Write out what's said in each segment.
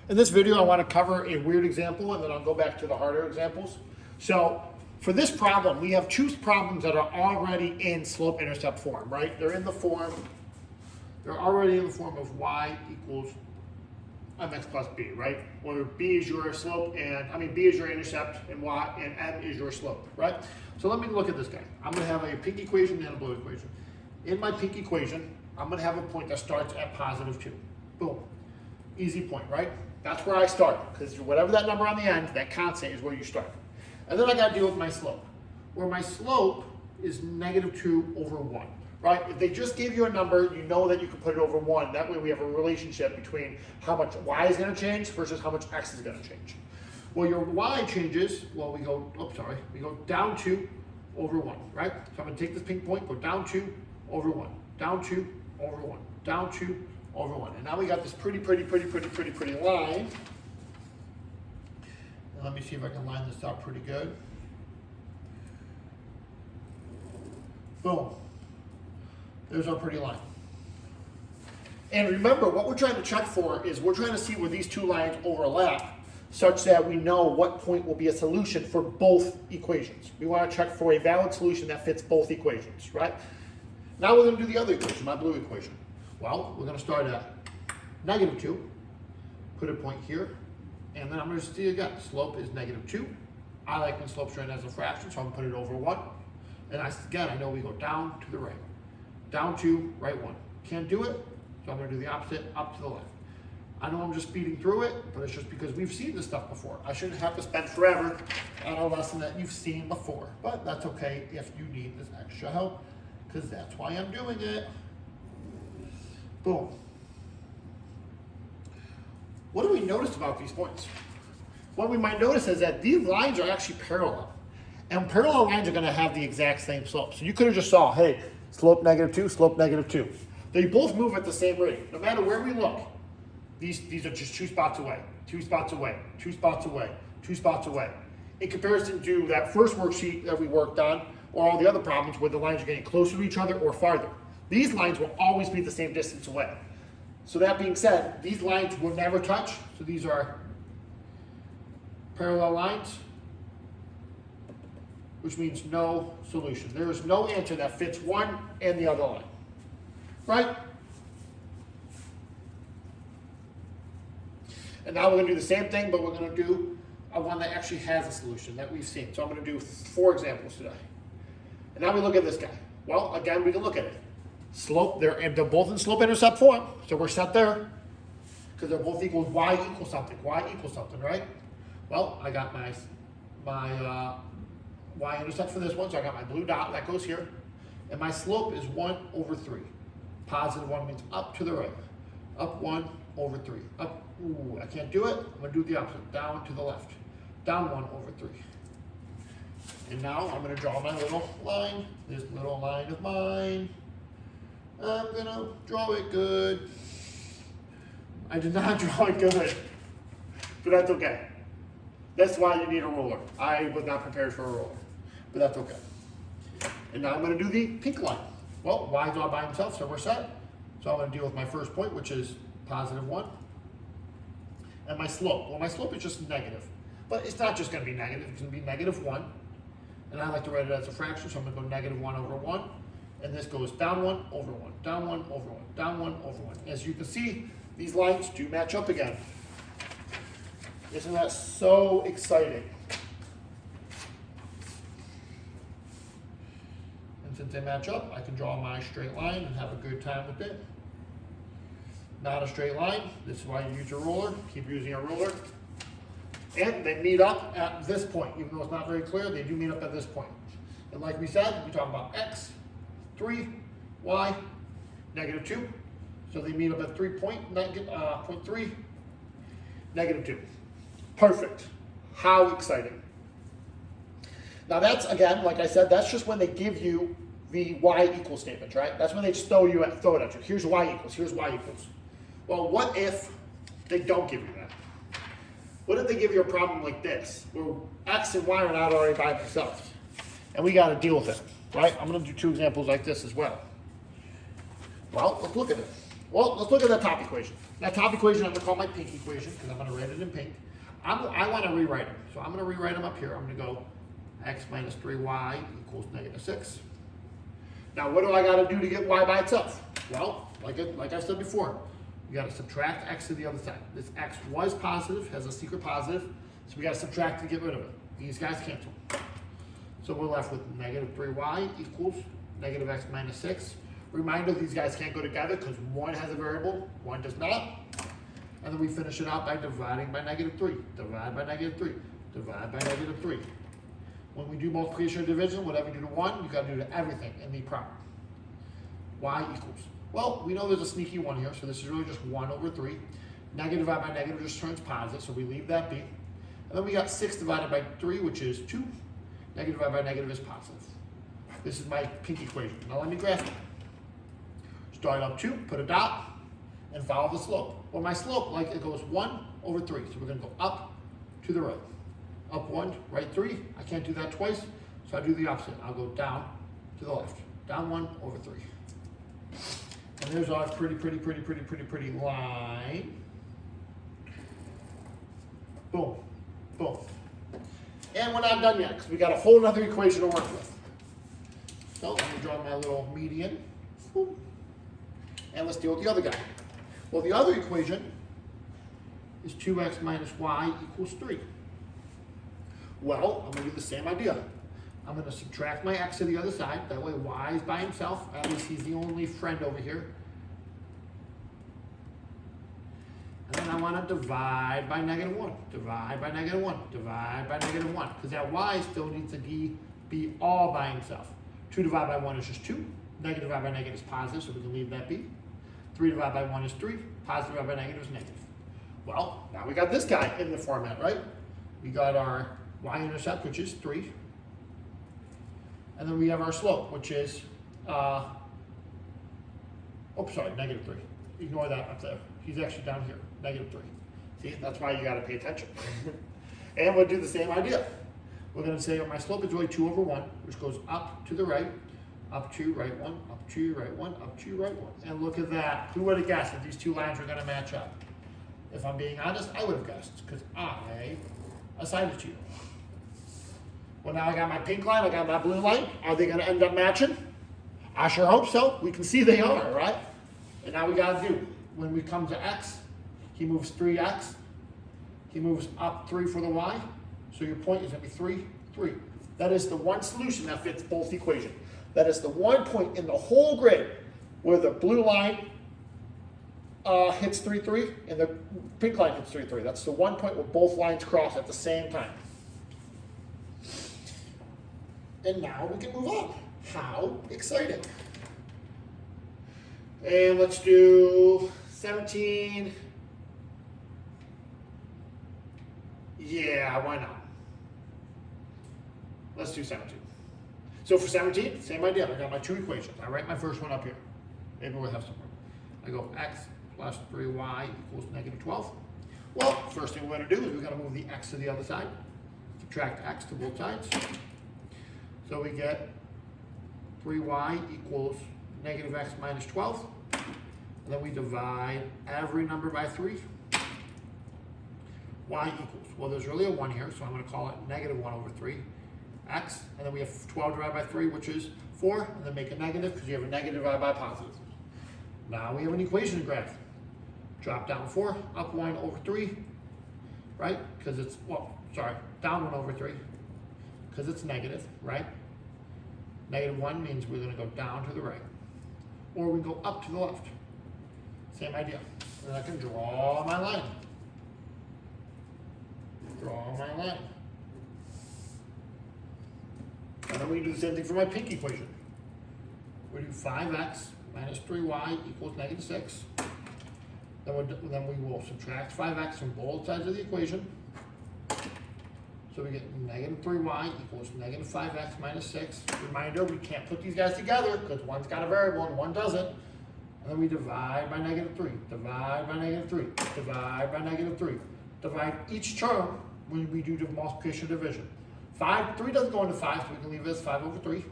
In this video, I want to cover a weird example, and then I'll go back to the harder examples. So for this problem, we have two problems that are already in slope-intercept form, right? They're already in the form of y equals mx plus b, right? Where b is your slope, b is your intercept, and m is your slope, right? So let me look at this guy. I'm going to have a pink equation and a blue equation. In my pink equation, I'm going to have a point that starts at positive 2. Boom. Easy point, right? That's where I start, because whatever that number on the end, that constant is where you start. And then I got to deal with my slope, where my slope is negative 2 over 1, right? If they just gave you a number, you know that you can put it over 1. That way we have a relationship between how much y is going to change versus how much x is going to change. Well, your y changes, well, we go down 2 over 1, right? So I'm going to take this pink point, go down 2 over 1, down 2 over 1, down 2 over 1. And now we got this pretty line. And let me see if I can line this out pretty good. Boom. There's our pretty line. And remember, what we're trying to check for is we're trying to see where these two lines overlap such that we know what point will be a solution for both equations. We want to check for a valid solution that fits both equations, right? Now we're going to do the other equation, my blue equation. Well, we're going to start at negative 2, put a point here, and then I'm going to see again, slope is negative 2. I like when slope's written as a fraction, so I'm going to put it over 1. And I know we go down to the right. Down 2, right 1. Can't do it, so I'm going to do the opposite, up to the left. I know I'm just speeding through it, but it's just because we've seen this stuff before. I shouldn't have to spend forever on a lesson that you've seen before, but that's okay if you need this extra help, because that's why I'm doing it. Boom. What do we notice about these points? What we might notice is that these lines are actually parallel. And parallel lines are going to have the exact same slope. So you could have just saw, hey, slope negative 2, slope negative 2. They both move at the same rate. No matter where we look, these are just 2 spots away, 2 spots away, 2 spots away, 2 spots away. In comparison to that first worksheet that we worked on, or all the other problems where the lines are getting closer to each other or farther. These lines will always be the same distance away. So that being said, these lines will never touch. So these are parallel lines, which means no solution. There is no answer that fits one and the other line, right? And now we're going to do the same thing, but we're going to do one that actually has a solution that we've seen. So I'm going to do 4 examples today. And now we look at this guy. Well, again, we can look at it. Slope, they're both in slope-intercept form, so we're set there because they're both equal y equals something, right? Well, I got my y-intercept for this one, so I got my blue dot that goes here, and my slope is 1 over 3. Positive 1 means up to the right. Up 1 over 3. Up, ooh, I can't do it. I'm going to do the opposite, down to the left. Down 1 over 3. And now I'm going to draw my little line, this little line of mine. I'm going to draw it good. I did not draw it good, but that's okay. That's why you need a ruler. I was not prepared for a ruler, but that's okay. And now I'm going to do the pink line. Well, y's all by himself, so we're set. So I'm going to deal with my first point, which is positive 1. And my slope. Well, my slope is just negative, but it's not just going to be negative. It's going to be negative 1. And I like to write it as a fraction, so I'm going to go negative 1 over 1. And this goes down 1 over 1, down 1 over 1, down 1 over 1. As you can see, these lines do match up again. Isn't that so exciting? And since they match up, I can draw my straight line and have a good time with it. Not a straight line. This is why you use your ruler. Keep using a ruler. And they meet up at this point. Even though it's not very clear, they do meet up at this point. And like we said, we talk about x, 3, y, negative 2. So they meet up at 0.3, negative 2. Perfect. How exciting. Now that's, again, like I said, that's just when they give you the y equals statements, right? That's when they just throw it at you. Here's y equals, here's y equals. Well, what if they don't give you that? What if they give you a problem like this, where x and y are not already by themselves? And we got to deal with it, right? I'm going to do 2 examples like this as well. Well, let's look at it. Well, let's look at that top equation. That top equation I'm going to call my pink equation because I'm going to write it in pink. I want to rewrite them. So I'm going to rewrite them up here. I'm going to go x minus 3y equals negative 6. Now, what do I got to do to get y by itself? Well, like I said before, we got to subtract x to the other side. This x was positive, has a secret positive, so we got to subtract to get rid of it. These guys cancel. So we're left with negative 3y equals negative x minus 6. Reminder, these guys can't go together because one has a variable, one does not. And then we finish it out by dividing by negative 3. Divide by negative 3. Divide by negative 3. When we do multiplication or division, whatever you do to 1, you got to do to everything in the problem. Y equals. Well, we know there's a sneaky 1 here, so this is really just 1 over 3. Negative divided by negative just turns positive, so we leave that be. And then we got 6 divided by 3, which is 2. Negative divided by negative is positive. This is my pink equation. Now let me graph it. Start up 2, put a dot, and follow the slope. Well, my slope, like it goes 1 over 3, so we're going to go up to the right. Up 1, right 3. I can't do that twice, so I do the opposite. I'll go down to the left. Down 1 over 3. And there's our pretty line. Boom, boom. And we're not done yet, because we got a whole other equation to work with. So let me draw my little median. Boom. And let's deal with the other guy. Well, the other equation is 2x minus y equals 3. Well, I'm going to do the same idea. I'm going to subtract my x to the other side. That way y is by himself. At least he's the only friend over here. And then I want to divide by negative 1. Divide by negative 1. Divide by negative 1. Because that y still needs to be all by himself. 2 divided by 1 is just 2. Negative divided by negative is positive, so we can leave that be. 3 divided by 1 is 3. Positive divided by negative is negative. Well, now we got this guy in the format, right? We got our y-intercept, which is 3. And then we have our slope, which is, negative 3. Ignore that up there. He's actually down here, negative 3. See, that's why you got to pay attention. And we'll do the same idea. We're going to say my slope is really 2 over 1, which goes up to the right, up to right 1, up to right 1, up to right 1. And look at that. Who would have guessed that these two lines were going to match up? If I'm being honest, I would have guessed, because I assigned it to you. Well, now I got my pink line, I got my blue line. Are they going to end up matching? I sure hope so. We can see they are, right? And now we got to do, when we come to x, he moves 3x. He moves up 3 for the y. So your point is going to be 3, 3. That is the one solution that fits both equations. That is the one point in the whole grid where the blue line hits 3, 3, and the pink line hits 3, 3. That's the one point where both lines cross at the same time. And now we can move on. How exciting. And let's do 17. Yeah, why not? Let's do 17. So for 17, same idea. I got my two equations. I write my first one up here. Maybe we'll have somewhere. I go x plus 3y equals negative 12. Well, first thing we're going to do is we're going to move the x to the other side. Subtract x to both sides. So we get 3y equals negative x minus 12. And then we divide every number by 3. Y equals, well, there's really a 1 here, so I'm going to call it negative 1 over 3. X, and then we have 12 divided by 3, which is 4, and then make a negative because you have a negative divided by positive. Now we have an equation to graph. Drop down 4, up 1 over 3, right? Because it's, down 1 over 3, because it's negative, right? Negative 1 means we're going to go down to the right. Or we go up to the left. Same idea. And I can draw my line. Draw my line. And then we do the same thing for my pink equation. We do 5x minus 3y equals negative 6. Then we will subtract 5x from both sides of the equation. So we get negative 3y equals negative 5x minus 6. Reminder, we can't put these guys together because one's got a variable and one doesn't. And then we divide by negative 3, divide by negative 3, divide by negative 3. Divide each term when we do the multiplication or division. 3 doesn't go into 5, so we can leave it as 5 over 3.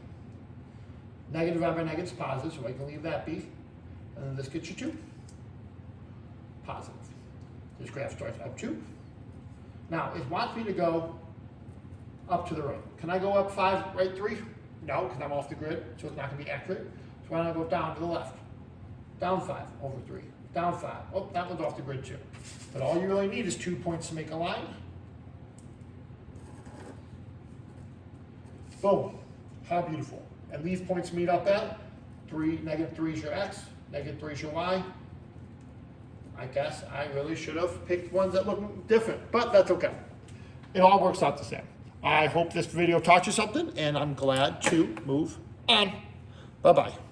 Negative divided by negative is positive, so I can leave that be. And then this gets you 2. positive. This graph starts up 2. Now, it wants me to go up to the right. Can I go up 5, right 3? No, because I'm off the grid, so it's not going to be accurate. So why don't I go down to the left? Down 5 over 3. Down 5. Oh, that one's off the grid too. But all you really need is 2 points to make a line. Boom. How beautiful. And these points meet up at 3, -3 is your x, -3 is your y. I guess I really should have picked ones that look different, but that's okay. It all works out the same. I hope this video taught you something, and I'm glad to move on. Bye-bye.